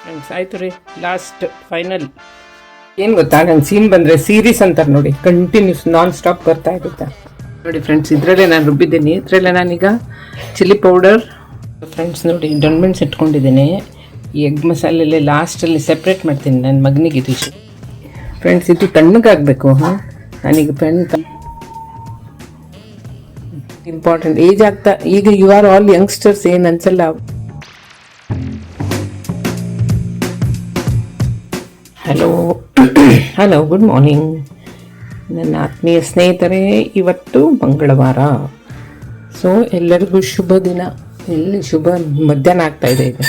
Friends ಆಯ್ತು ರೀ, last final ಏನು ಗೊತ್ತಾ, ನನ್ನ ಸೀನ್ ಬಂದರೆ ಸೀರೀಸ್ ಅಂತಾರೆ ನೋಡಿ, ಕಂಟಿನ್ಯೂಸ್ ನಾನ್ ಸ್ಟಾಪ್ ಬರ್ತಾ ಇರುತ್ತೆ ನೋಡಿ ಫ್ರೆಂಡ್ಸ್. ಇದರಲ್ಲೇ ನಾನು ರುಬ್ಬಿದ್ದೀನಿ, ಇದರಲ್ಲೇ ನಾನೀಗ ಚಿಲ್ಲಿ ಪೌಡರ್ ಫ್ರೆಂಡ್ಸ್ ನೋಡಿ ಡೊಣ್ಮೆಣ್ಸ್ ಇಟ್ಕೊಂಡಿದ್ದೀನಿ. ಈ ಎಗ್ ಮಸಾಲೆಲ್ಲೇ ಲಾಸ್ಟಲ್ಲಿ ಸೆಪ್ರೇಟ್ ಮಾಡ್ತೀನಿ ನನ್ನ ಮಗನಿಗೆ. ಇದು ಫ್ರೆಂಡ್ಸ್ ಇದು ತಣ್ಣಗಾಗಬೇಕು. ನಾನೀಗ ಇಂಪಾರ್ಟೆಂಟ್ ಏಜ್ ಆಗ್ತಾ, ಈಗ ಯು ಆರ್ ಆಲ್ ಯಂಗ್ಸ್ಟರ್ಸ್ ಏನು ಅನ್ಸಲ್ಲ. ಹಲೋ ಗುಡ್ ಮಾರ್ನಿಂಗ್ ನನ್ನ ಆತ್ಮೀಯ ಸ್ನೇಹಿತರೆ. ಇವತ್ತು ಮಂಗಳವಾರ, ಸೊ ಎಲ್ಲರಿಗೂ ಶುಭ ದಿನ. ಎಲ್ಲಿ ಶುಭ ಮಧ್ಯಾಹ್ನ ಆಗ್ತಾಯಿದೆ ಈಗ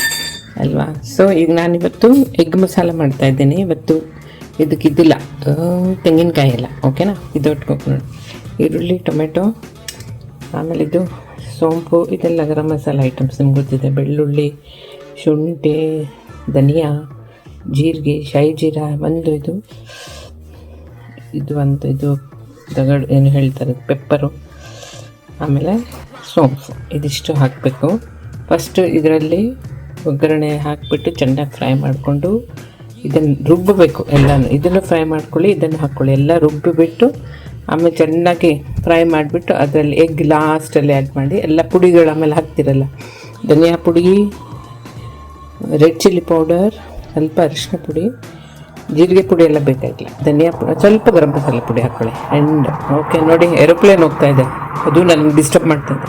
ಅಲ್ವಾ. ಸೊ ಈಗ ನಾನಿವತ್ತು ಎಗ್ ಮಸಾಲ ಮಾಡ್ತಾಯಿದ್ದೀನಿ. ಇವತ್ತು ಇದಕ್ಕಿದ್ದಿಲ್ಲ ತೆಂಗಿನಕಾಯಿ ಎಲ್ಲ, ಓಕೆನಾ. ಇದು ಇಟ್ಕೊಂಡು ನೋಡಿ, ಈರುಳ್ಳಿ, ಟೊಮೆಟೊ, ಆಮೇಲೆ ಇದು ಸೋಂಪು, ಇದೆಲ್ಲ ಗರಂ ಮಸಾಲ ಐಟಮ್ಸ್ ನಿಮ್ಗೆ ಗೊತ್ತಿದೆ. ಬೆಳ್ಳುಳ್ಳಿ, ಶುಂಠಿ, ಧನಿಯಾ, ಜೀರಿಗೆ, ಶಾಯಿ ಜೀರ, ಒಂದು ಇದು ತಗಡು ಏನು ಹೇಳ್ತಾರೆ, ಪೆಪ್ಪರು, ಆಮೇಲೆ ಸೋಂಪು, ಇದಿಷ್ಟು ಹಾಕಬೇಕು. ಫಸ್ಟು ಇದರಲ್ಲಿ ಒಗ್ಗರಣೆ ಹಾಕಿಬಿಟ್ಟು ಚೆನ್ನಾಗಿ ಫ್ರೈ ಮಾಡಿಕೊಂಡು ಇದನ್ನು ರುಬ್ಬಬೇಕು. ಎಲ್ಲನೂ ಇದನ್ನು ಫ್ರೈ ಮಾಡ್ಕೊಳ್ಳಿ, ಇದನ್ನು ಹಾಕ್ಕೊಳ್ಳಿ, ಎಲ್ಲ ರುಬ್ಬಿಬಿಟ್ಟು ಆಮೇಲೆ ಚೆನ್ನಾಗಿ ಫ್ರೈ ಮಾಡಿಬಿಟ್ಟು ಅದರಲ್ಲಿ ಎಗ್ ಲಾಸ್ಟಲ್ಲಿ ಆ್ಯಡ್ ಮಾಡಿ ಎಲ್ಲ ಪುಡಿಗಳು ಆಮೇಲೆ ಹಾಕ್ತಿರಲ್ಲ, ಧನಿಯಾ ಪುಡಿ, ರೆಡ್ ಚಿಲ್ಲಿ ಪೌಡರ್, ಸ್ವಲ್ಪ ಅರಿಶಿನ ಪುಡಿ, ಜೀರಿಗೆ ಪುಡಿ ಎಲ್ಲ ಬೇಕಾಗಿಲ್ಲ, ಧನಿಯಾ ಪುಡಿ, ಸ್ವಲ್ಪ ಗರಂ ಮಸಾಲೆ ಪುಡಿ ಹಾಕ್ಕೊಳ್ಳಿ. ಆ್ಯಂಡ್ ಓಕೆ ನೋಡಿ, ಏರೋಪ್ಲೇನ್ ಹೋಗ್ತಾ ಇದೆ, ಅದು ನನಗೆ ಡಿಸ್ಟರ್ಬ್ ಮಾಡ್ತಾಯಿದೆ.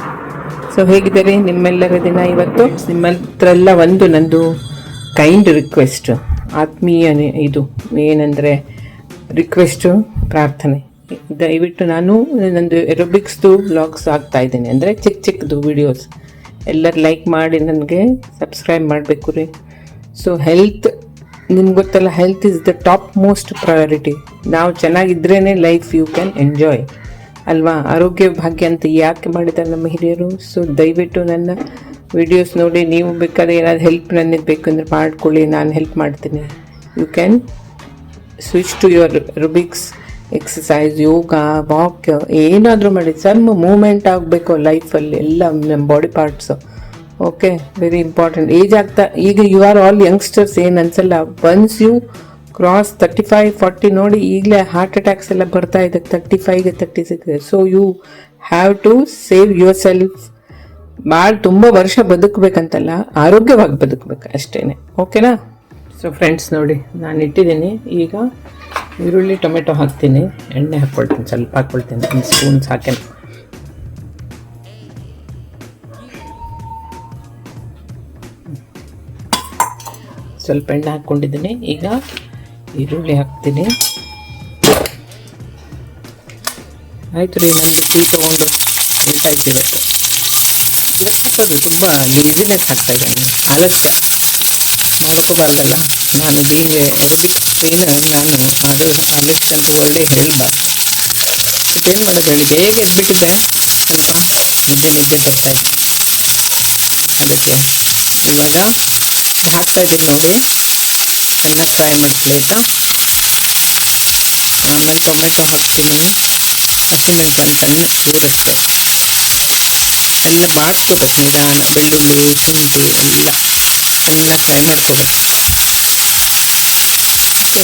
ಸೊ ಹೇಗಿದ್ದಾರೆ ನಿಮ್ಮೆಲ್ಲರ ದಿನ ಇವತ್ತು? ನಿಮ್ಮ ಹತ್ರ ಎಲ್ಲ ಒಂದು ನಂದು ಕೈಂಡ್ ರಿಕ್ವೆಸ್ಟ್, ಆತ್ಮೀಯ ಇದು ಏನಂದರೆ ರಿಕ್ವೆಸ್ಟು, ಪ್ರಾರ್ಥನೆ. ದಯವಿಟ್ಟು ನಾನು ನಂದು ಎರೋಬಿಕ್ಸ್ದು ವ್ಲಾಗ್ಸ್ ಆಗ್ತಾಯಿದ್ದೀನಿ, ಅಂದರೆ ಚಿಕ್ಕದು ವೀಡಿಯೋಸ್. ಎಲ್ಲರೂ ಲೈಕ್ ಮಾಡಿ ನನಗೆ ಸಬ್ಸ್ಕ್ರೈಬ್ ಮಾಡಬೇಕು ರೀ. ಸೊ ಹೆಲ್ತ್ ನಿಮ್ಗೆ ಗೊತ್ತಲ್ಲ, health is the top most priority. ನಾವು ಚೆನ್ನಾಗಿದ್ರೇ ಲೈಫ್ ಯು ಕ್ಯಾನ್ ಎಂಜಾಯ್ ಅಲ್ವಾ. ಆರೋಗ್ಯ ಭಾಗ್ಯ ಅಂತ ಯಾಕೆ ಮಾಡಿದ್ದಾರೆ ನಮ್ಮ ಹಿರಿಯರು. ಸೊ ದಯವಿಟ್ಟು ನನ್ನ ವಿಡಿಯೋಸ್ ನೋಡಿ, ನೀವು ಬೇಕಾದ್ರೆ ಏನಾದ್ರು ಹೆಲ್ಪ್ ನನಗೆ ಬೇಕಂದ್ರೆ ಮಾಡ್ಕೊಳ್ಳಿ, ನಾನು ಹೆಲ್ಪ್ ಮಾಡ್ತೀನಿ. You can switch to your Rubik's, exercise, yoga, walk, ಏನಾದರೂ ಮಾಡಿ. ಸಣ್ಣ ಮೂಮೆಂಟ್ ಆಗಬೇಕು ಲೈಫಲ್ಲಿ, ಎಲ್ಲ ನಮ್ಮ body parts. Okay, very important. Age ಆಗ್ತಾ, ಈಗ ಯು ಆರ್ ಆಲ್ ಯಂಗ್ಸ್ಟರ್ಸ್ ಏನು ಅನ್ಸಲ್ಲ. ಒನ್ಸ್ ಯು ಕ್ರಾಸ್ 35-40 ನೋಡಿ, ಈಗಲೇ ಹಾರ್ಟ್ ಅಟ್ಯಾಕ್ಸ್ ಎಲ್ಲ ಬರ್ತಾ ಇದೆ 35ಗೆ 36. So you have to save yourself. ಭಾಳ ತುಂಬ ವರ್ಷ ಬದುಕಬೇಕಂತಲ್ಲ, ಆರೋಗ್ಯವಾಗಿ ಬದುಕಬೇಕು ಅಷ್ಟೇ, ಓಕೆನಾ. ಸೊ ಫ್ರೆಂಡ್ಸ್ ನೋಡಿ, ನಾನು ಇಟ್ಟಿದ್ದೀನಿ. ಈಗ ಈರುಳ್ಳಿ, ಟೊಮೆಟೊ ಹಾಕ್ತೀನಿ, ಎಣ್ಣೆ ಹಾಕ್ಕೊಳ್ತೀನಿ, ಸ್ವಲ್ಪ ಹಾಕ್ಕೊಳ್ತೀನಿ, ಒಂದು ಸ್ಪೂನ್ಸ್ ಹಾಕಿ. ಸ್ವಲ್ಪ ಎಣ್ಣೆ ಹಾಕ್ಕೊಂಡಿದ್ದೀನಿ. ಈಗ ಈರುಳ್ಳಿ ಹಾಕ್ತೀನಿ. ಆಯಿತು ರೀ, ನಾನು ಟೀ ತೊಗೊಂಡು ಉಂಟಾಯ್ತು ಇವತ್ತು. ಹಾಕೋದು ತುಂಬ ಲೇಸಿನೆಸ್ ಆಗ್ತಾಯಿದೆ, ಆಲಸ್ಯ ಮಾಡ್ಕೋಬಾರ್ದಲ್ಲ. ನಾನು ಬೀಂಗ್ ಎರೋಬಿಕ್ಸ್ ಟ್ರೈನರ್, ನಾನು ಆಲಸ್ಯ ಅಂತ ವರ್ಡೇ ಹೇಳಬಾರ್ದು. ಇದೇನು ಮಾಡೋದು ಹೇಳಿ, ಬೇಗ ಎದ್ಬಿಟ್ಟಿದ್ರೆ ಸ್ವಲ್ಪ ನಿದ್ದೆ ಬರ್ತಾಯಿತ್ತು. ಅದಕ್ಕೆ ಇವಾಗ ಹಾಕ್ತಾಯಿದ್ದೀನಿ ನೋಡಿ, ಚೆನ್ನಾಗಿ ಫ್ರೈ ಮಾಡ್ಕೊಳ್ಳಿ ಆಯಿತಾ. ಆಮೇಲೆ ಟೊಮೆಟೊ ಹಾಕ್ತೀನಿ, ಹಸಿಮೆಣಸನ್ನು ಸಣ್ಣಕ್ಕೆ ಚೂರಷ್ಟು ಎಲ್ಲ ಬಾಡಿಸ್ಕೋಬೇಕು ನಿಧಾನ. ಬೆಳ್ಳುಳ್ಳಿ, ಶುಂಠಿ ಎಲ್ಲ ಚೆನ್ನಾಗಿ ಫ್ರೈ ಮಾಡ್ಕೋಬೇಕು. ಓಕೆ,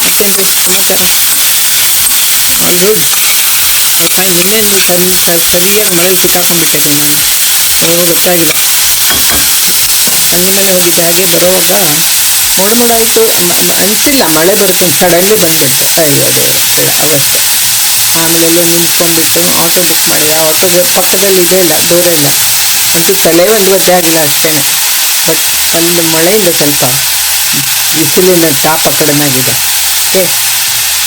ಮತ್ತೇನು ಸಮಾಚಾರ? All good. ಫೈನ್. ನಿನ್ನೆ ಸರಿಯಾಗಿ ಮಳೆಗೆ ಸಿಕ್ಕಾಕೊಂಡ್ಬಿಟ್ಟೆ ನಾನು, ನನಗೂ ಗೊತ್ತಾಗಿಲ್ಲ. ತಂಗಿ ಮನೆ ಹೋಗಿದ್ದೆ, ಹಾಗೆ ಬರುವಾಗ ಮೋಡ ಅನಿಸಿಲ್ಲ ಮಳೆ ಬರುತ್ತೆ, ಸಡನ್ಲಿ ಬಂದುಬಿಡ್ತು. ಅಯ್ಯೋ ದೇವ್ರೆ, ಅವತ್ತೇ ಆಮೇಲೆ ಎಲ್ಲೋ ನಿಂತ್ಕೊಂಡ್ಬಿಟ್ಟು ಆಟೋ ಬುಕ್ ಮಾಡಿದೆ. ಆ ಆಟೋ ಪಕ್ಕದಲ್ಲಿ ಇಲ್ಲ, ದೂರ ಇಲ್ಲ. ಅದು ತಲೆಗೆ ಗೊತ್ತೇ ಆಗಿಲ್ಲ ಅಷ್ಟೇ. ಬಟ್ ಅಲ್ಲಿ ಮಳೆಯಿಂದ ಸ್ವಲ್ಪ ಬಿಸಿಲಿನ ತಾಪ ಕಡಿಮೆ ಆಗಿದೆ. ಓಕೆ,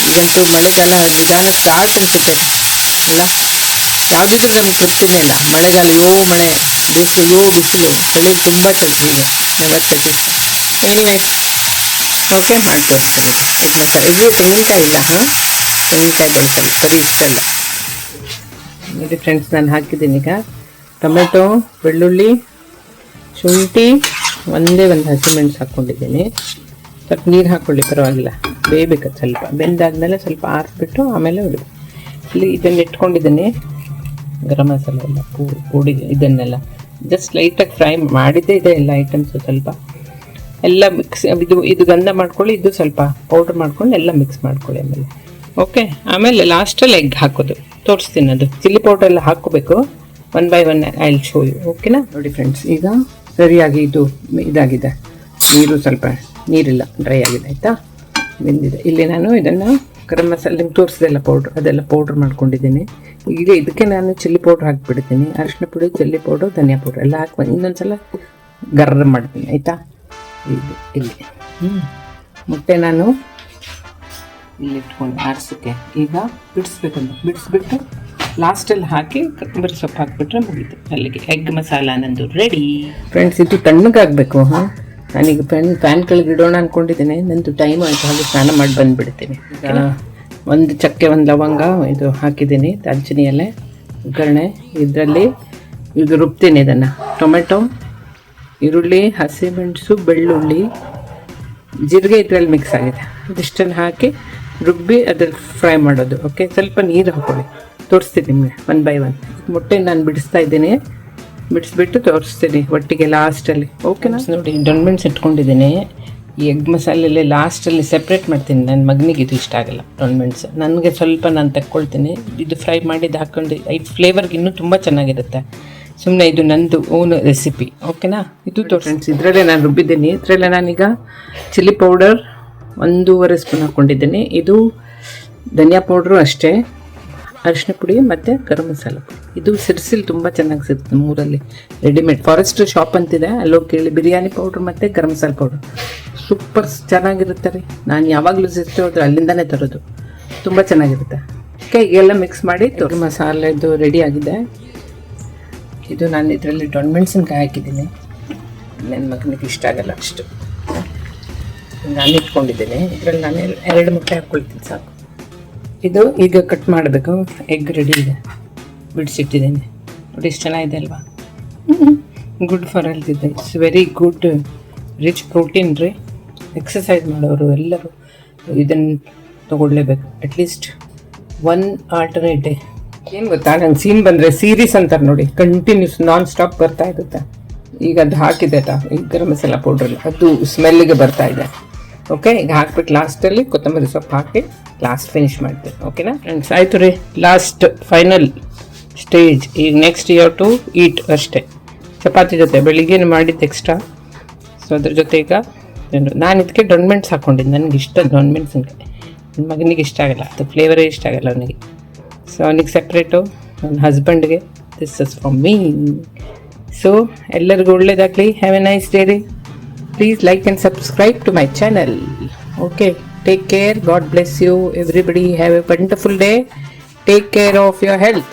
ಈಗಂತೂ ಮಳೆಗಾಲ ನಿಧಾನ ಸ್ಟಾರ್ಟ್ ಅನಿಸುತ್ತೆ ಅಲ್ಲ. ಯಾವುದಿದ್ರೂ ನಮಗೆ ತೃಪ್ತಿನೇ ಇಲ್ಲ. ಮಳೆಗಾಲ ಯೋ ಮಳೆ, ಬೇಸಿಗೆ ಯೋ ಬಿಸಿಲು, ಚಳಿ ತುಂಬ ಚಳಿ, ಹೀಗೆ ನೆವರ್ ಸ್ಯಾಟಿಸ್ಫೈ. ಎನಿವೇಸ್ ಓಕೆ, ಮಾಡಿ ತೋರಿಸ್ತೀನಿ. ಈಗ ಮಸಾಲೆ ಇದು ತೆಂಗಿನಕಾಯಿ ಇಲ್ಲ, ತೆಂಗಿನಕಾಯಿ ಬಳಸಲ್ಲ, ಬರೀ ಇಷ್ಟಲ್ಲ. ನೋಡಿ ಫ್ರೆಂಡ್ಸ್, ನಾನು ಹಾಕಿದ್ದೀನಿ. ಈಗ ಟೊಮೆಟೊ, ಬೆಳ್ಳುಳ್ಳಿ, ಶುಂಠಿ, ಒಂದೇ ಒಂದು ಹಸಿಮೆಣಸು ಹಾಕ್ಕೊಂಡಿದ್ದೀನಿ. ಸ್ವಲ್ಪ ನೀರು ಹಾಕ್ಕೊಳ್ಳಿ, ಪರವಾಗಿಲ್ಲ, ಬೇಯಬೇಕು ಸ್ವಲ್ಪ. ಬೆಂದಾದ್ಮೇಲೆ ಸ್ವಲ್ಪ ಆರಿಸ್ಬಿಟ್ಟು ಆಮೇಲೆ ಇಲ್ಲಿ ಇದನ್ನು ಇಟ್ಕೊಂಡಿದ್ದೀನಿ. ಗರಂ ಮಸಾಲ ಎಲ್ಲ ಪುಡಿ ಇದನ್ನೆಲ್ಲ ಜಸ್ಟ್ ಲೈಟಾಗಿ ಫ್ರೈ ಮಾಡಿದ್ದೇ ಇದೆ ಎಲ್ಲ ಐಟಮ್ಸು ಸ್ವಲ್ಪ ಎಲ್ಲ ಮಿಕ್ಸ್ ಇದು ಗಂಧ ಮಾಡ್ಕೊಳ್ಳಿ, ಇದು ಸ್ವಲ್ಪ ಪೌಡ್ರ್ ಮಾಡ್ಕೊಂಡು ಎಲ್ಲ ಮಿಕ್ಸ್ ಮಾಡ್ಕೊಳ್ಳಿ ಆಮೇಲೆ. ಓಕೆ, ಆಮೇಲೆ ಲಾಸ್ಟಲ್ಲಿ ಎಗ್ ಹಾಕೋದು ತೋರಿಸ್ತೀನಿ. ಅದು ಚಿಲ್ಲಿ ಪೌಡ್ರ್ ಎಲ್ಲ ಹಾಕೋಬೇಕು, 1 by 1 I will show you. ಓಕೆನಾ? ನೋಡಿ ಫ್ರೆಂಡ್ಸ್, ಈಗ ಸರಿಯಾಗಿ ಇದಾಗಿದೆ, ನೀರು ಸ್ವಲ್ಪ ನೀರಿಲ್ಲ, ಡ್ರೈ ಆಗಿದೆ ಆಯಿತಾ, ಬೆಂದಿದೆ. ಇಲ್ಲಿ ನಾನು ಇದನ್ನು ಗರಂ ಮಸಾಲೆ ನಿಮ್ಗೆ ತೋರಿಸಿದೆಲ್ಲ ಪೌಡ್ರ್, ಅದೆಲ್ಲ ಪೌಡ್ರ್ ಮಾಡ್ಕೊಂಡಿದ್ದೀನಿ. ಈಗ ಇದಕ್ಕೆ ನಾನು ಚಿಲ್ಲಿ ಪೌಡ್ರ್ ಹಾಕಿಬಿಡ್ತೀನಿ, ಅರಿಶಿನ ಪುಡಿ, ಚಿಲ್ಲಿ ಪೌಡ್ರು, ಧನಿಯಾ ಪೌಡ್ರ್ ಎಲ್ಲ ಹಾಕ್ಬಂದು ಇನ್ನೊಂದ್ಸಲ ಗರಂ ಮಾಡ್ತೀನಿ ಆಯಿತಾ. ಇದು ಇಲ್ಲಿ ಮೊಟ್ಟೆ ನಾನು ಇಲ್ಲಿ ಇಟ್ಕೊಂಡು ಆರಿಸೋಕ್ಕೆ ಈಗ ಬಿಡಿಸ್ಬಿಟ್ಟು ಲಾಸ್ಟಲ್ಲಿ ಹಾಕಿ ಕೊತ್ತಂಬರಿ ಸೊಪ್ಪು ಹಾಕಿಬಿಟ್ರೆ ಮುಗೀತು, ಅಲ್ಲಿಗೆ ಎಗ್ ಮಸಾಲ ನಂದು ರೆಡಿ. ಫ್ರೆಂಡ್ಸ್, ಇದು ತಣ್ಣಗಾಗಬೇಕು. ನಾನೀಗ ಫ್ಯಾನ್ ಕೆಳಗೆ ಇಡೋಣ ಅಂದ್ಕೊಂಡಿದ್ದೀನಿ, ನಂದು ಟೈಮ್ ಆಯಿತು, ಹಾಗೆ ಸ್ನಾನ ಮಾಡಿ ಬಂದುಬಿಡ್ತೀನಿ. ಈಗ 1 ಚಕ್ಕೆ 1 ಲವಂಗ ಇದು ಹಾಕಿದ್ದೀನಿ, ದಾಲ್ಚಿನ್ನಿ ಎಲೆ, ಒಗ್ಗರಣೆ. ಇದರಲ್ಲಿ ಇದು ರುಬ್ತೀನಿ ಇದನ್ನು, ಟೊಮೆಟೊ, ಈರುಳ್ಳಿ, ಹಸಿಮೆಣಸು, ಬೆಳ್ಳುಳ್ಳಿ, ಜೀರಿಗೆ ಇದರಲ್ಲಿ ಮಿಕ್ಸ್ ಆಗಿದೆ. ಇದಿಷ್ಟನ್ನು ಹಾಕಿ ರುಬ್ಬಿ ಅದ್ರಲ್ಲಿ ಫ್ರೈ ಮಾಡೋದು. ಓಕೆ, ಸ್ವಲ್ಪ ನೀರು ಹಾಕೊಳ್ಳಿ, ತೋರಿಸ್ತೀನಿ ನಿಮಗೆ 1 by 1. ಮೊಟ್ಟೆ ನಾನು ಬಿಡಿಸ್ತಾ ಇದ್ದೀನಿ, ಬಿಡಿಸ್ಬಿಟ್ಟು ತೋರಿಸ್ತೀನಿ ಒಟ್ಟಿಗೆ ಲಾಸ್ಟಲ್ಲಿ. ಓಕೆನಾ? ನೋಡಿ, ಡೊಣ್ಮೆಣ್ಸ್ ಇಟ್ಕೊಂಡಿದ್ದೀನಿ. ಈ ಎಗ್ ಮಸಾಲೆಯಲ್ಲಿ ಲಾಸ್ಟಲ್ಲಿ ಸೆಪ್ರೇಟ್ ಮಾಡ್ತೀನಿ. ನನ್ನ ಮಗನಿಗೆ ಇದು ಇಷ್ಟ ಆಗಲ್ಲ ಡೊಣ್ಮೆಣ್ಸ್, ನನಗೆ ಸ್ವಲ್ಪ ನಾನು ತಕ್ಕೊಳ್ತೀನಿ. ಇದು ಫ್ರೈ ಮಾಡಿದ್ದು ಹಾಕ್ಕೊಂಡು ಈ ಫ್ಲೇವರ್ಗೆ ಇನ್ನೂ ತುಂಬ ಚೆನ್ನಾಗಿರುತ್ತೆ. ಸುಮ್ಮನೆ ಇದು ನಂದು ಓನ್ ರೆಸಿಪಿ. ಓಕೆನಾ? ಇದು ಫ್ರೆಂಡ್ಸ್, ಇದರಲ್ಲೇ ನಾನು ರುಬ್ಬಿದ್ದೀನಿ. ಇದರಲ್ಲೇ ನಾನೀಗ ಚಿಲ್ಲಿ ಪೌಡರ್ 1.5 ಸ್ಪೂನ್ ಹಾಕ್ಕೊಂಡಿದ್ದೀನಿ. ಇದು ಧನಿಯಾ ಪೌಡ್ರು ಅಷ್ಟೇ, ಅರಿಶಿನ ಪುಡಿ ಮತ್ತು ಗರಂ ಮಸಾಲ ಪುಡಿ. ಇದು ಸಿರ್ಸಿಲ್ ತುಂಬ ಚೆನ್ನಾಗಿ ಸಿಗುತ್ತೆ ನಮ್ಮೂರಲ್ಲಿ, ರೆಡಿಮೇಡ್ ಫಾರೆಸ್ಟ್ ಶಾಪ್ ಅಂತಿದೆ, ಅಲ್ಲೋಗಿ ಕೇಳಿ. ಬಿರಿಯಾನಿ ಪೌಡ್ರ್ ಮತ್ತು ಗರಂ ಮಸಾಲ ಪೌಡ್ರ್ ಸೂಪರ್ ಚೆನ್ನಾಗಿರುತ್ತೆ ರೀ. ನಾನು ಯಾವಾಗಲೂ ಸಿರ್ಸಿ ಹೋದ್ರೆ ಅಲ್ಲಿಂದನೇ ತರೋದು, ತುಂಬ ಚೆನ್ನಾಗಿರುತ್ತೆ. ಓಕೆ, ಎಲ್ಲ ಮಿಕ್ಸ್ ಮಾಡಿ ಮಸಾಲೆದು ರೆಡಿ ಆಗಿದೆ. ಇದು ನಾನು ಇದರಲ್ಲಿ ಮೆಣಸಿನ್ಕಾಯಿ ಹಾಕಿದ್ದೀನಿ, ನನ್ನ ಮಗನಿಗೆ ಇಷ್ಟ ಆಗಲ್ಲ ಅಷ್ಟು. ನಾನು ಇಟ್ಕೊಂಡಿದ್ದೀನಿ, ಇದರಲ್ಲಿ ನಾನು 2 ಮೊಟ್ಟೆ ಹಾಕ್ಕೊಳ್ತೀನಿ ಸಾಕು. ಇದು ಈಗ ಕಟ್ ಮಾಡಬೇಕು. ಎಗ್ ರೆಡಿ ಇದೆ, ಬಿಡಿಸಿಟ್ಟಿದ್ದೀನಿ. ನೋಡಿ ಎಷ್ಟು ಚೆನ್ನಾಗಿದೆ ಅಲ್ವಾ? ಗುಡ್ ಫಾರ್ ಹೆಲ್ತ್ ಇದೆ. It's very good, rich protein ರೀ. ಎಕ್ಸಸೈಸ್ ಮಾಡೋರು ಎಲ್ಲರೂ ಇದನ್ನು ತೊಗೊಳ್ಲೇಬೇಕು, ಅಟ್ಲೀಸ್ಟ್ 1 alternate ಡೇ. ಏನು ಗೊತ್ತಾ, ನಂಗೆ ಸೀನ್ ಬಂದರೆ ಸೀರೀಸ್ ಅಂತಾರೆ ನೋಡಿ, ಕಂಟಿನ್ಯೂಸ್ ನಾನ್ ಸ್ಟಾಪ್ ಬರ್ತಾ ಇರುತ್ತೆ. ಈಗ ಅದು ಹಾಕಿದೆ ಈ ಗರಂ ಮಸಾಲ ಪೌಡ್ರಲ್ಲಿ, ಅದು ಸ್ಮೆಲ್ಲಿಗೆ ಬರ್ತಾ ಇದೆ. ಓಕೆ, ಈಗ ಹಾಕ್ಬಿಟ್ಟು ಲಾಸ್ಟಲ್ಲಿ ಕೊತ್ತಂಬರಿ ಸೊಪ್ಪು ಹಾಕಿ ಲಾಸ್ಟ್ ಫಿನಿಶ್ ಮಾಡ್ತೀನಿ. ಓಕೆನಾ ಫ್ರೆಂಡ್ಸ್? ಆಯಿತು ರೀ, ಲಾಸ್ಟ್ ಫೈನಲ್ ಸ್ಟೇಜ್. ಈಗ next you have to eat ಅಷ್ಟೇ, ಚಪಾತಿ ಜೊತೆ ಬೆಳಿಗ್ಗೆ ಮಾಡಿದ್ದು ಎಕ್ಸ್ಟ್ರಾ. ಸೊ ಅದ್ರ ಜೊತೆ ಈಗ ನಾನು ಇದಕ್ಕೆ ಡೊಣ್ಮೆಣ್ಸ್ ಹಾಕ್ಕೊಂಡಿದ್ದು, ನನಗೆ ಇಷ್ಟ ಡೊಣ್ಮೆಣ್ಸಿನ್ಕಾಯಿ. ನನ್ನ ಮಗನಿಗೆ ಇಷ್ಟ ಆಗಲ್ಲ, ಅದು ಫ್ಲೇವರೇ ಇಷ್ಟ ಆಗಲ್ಲ ಅವನಿಗೆ. ಸೊ ಅವನಿಗೆ ಸಪ್ರೇಟು, ನನ್ನ ಹಸ್ಬೆಂಡ್ಗೆ. This is from me. So ಎಲ್ಲರಿಗೂ ಒಳ್ಳೇದಾಗಲಿ. ಹ್ಯಾವ್ ಎ ನೈಸ್ ಡೇ ರೀ. Please like and subscribe to my channel. Okay, take care. God bless you everybody. Have a wonderful day. Take care of your health.